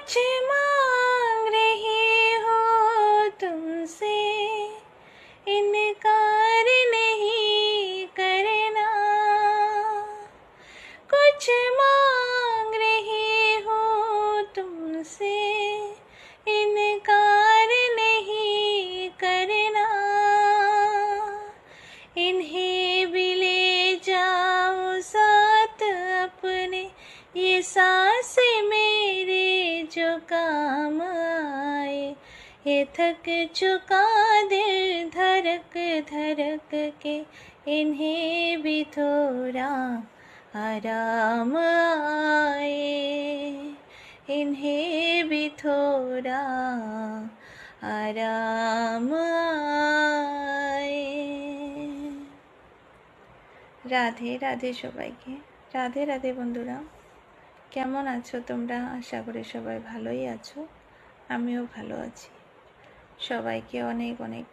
कुछ मांग रही हो तुमसे, इनकार नहीं करना। कुछ मांग रही हो तुमसे, इनकार नहीं करना। इन्हें भी ले जाओ साथ अपने, ये सांसें मेरे जो काम आए। ये थक चुका दिल धड़क धड़क के, इन्हें भी थोड़ा आराम आए। इन्हें भी थोड़ा आराम आए। রাধে রাধে সবাইকে। রাধে রাধে বন্ধুরা, কেমন আছো তোমরা? আশা করি সবাই ভালোই আছো, আমিও ভালো আছি। সবাইকে অনেক অনেক